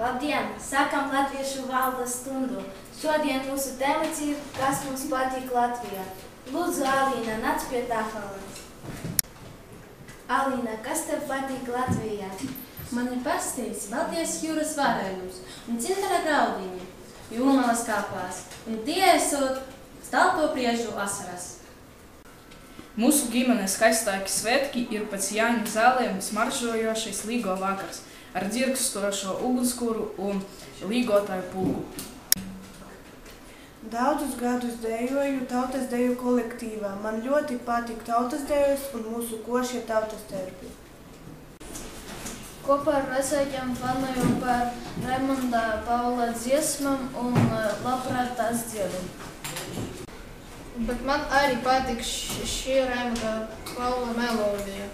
Labdien! Sākam Latviešu valdes stundu. Šodien mūsu temats ir, kas mums patīk Latvijā. Lūdzu, Alīna, nāc pie tāfeles. Alīna, kas tev patīk Latvijā? Man ir pastīts Baltijas jūras varēnums un cintara graudiņi, jūmalas kāpās, un tie esot stalto priežu asaras. Mūsu ģimenes skaistāki svētki ir pēc Jāņu zālēm smaržojošais līgo vakars ar dzirkstošo ugunskura un līgotāju pulku. Daudzus gadus dejoju tautas deju kolektīvā. Man ļoti patīk tautas dejas un mūsu košie tautas terpi. Kopā ar vecākiem plānojam par Raimonda Paula dziesmām un labprāt tās dziedam. Bet man arī patīk šī Raimonda Paula melodija.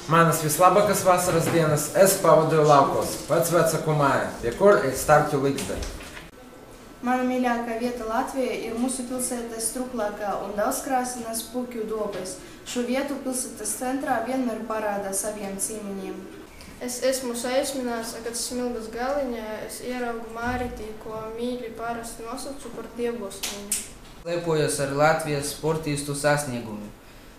Manas vislabākās vasaras dienas es pavadīju laukos, vecvecāku māju, pie kur ir starpju likste. Mana mīļākā vieta Latvijā ir mūsu pilsētas struklākā un daudzkrāsainas puķu dobes. Šo vietu pilsētas centrā vienmēr parāda saviem cīmeņiem. Es esmu aizminās, kad Smilgas galiņā es ieraugu Māriti, ko mīļi parasti nosaucu par dievosmiņu. Lepojos ar Latvijas sportistu sasniegumu.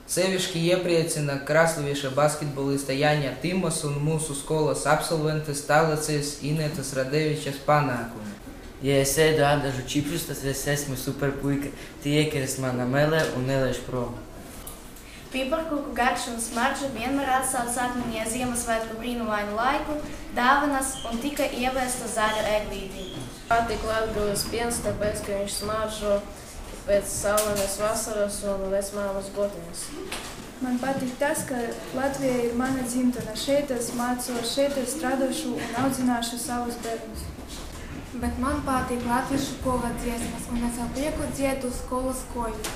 Sevišķi iepriecina kraslivieša basketbolista Jāņa Timos un mūsu skolas absolventes Tālacijas Inetas Radevičas panākumi. Ja es ēdu ādažu čipšus, tad es esmu superpuika. Tie iekeras mana melē un nelaiž prom. Piparkūku garša un smarža vienmēr atsauc atmiņā Ziemassvētku brīnumainu laiku, dāvanas un tika ieviesta zaļa eglītī. Patīk Latgales piens, tāpēc, ka viņš smaržo pēc saulainas vasaras un vecmāmas gotiņas. Man patīk tas, ka Latvija ir mana dzimtene. Šeit es mācos, šeit es strādāšu un audzināšu savus bērnus. Bet man patīk latviešu kovadziesmas un es ar prieku dziedu skolas koļu.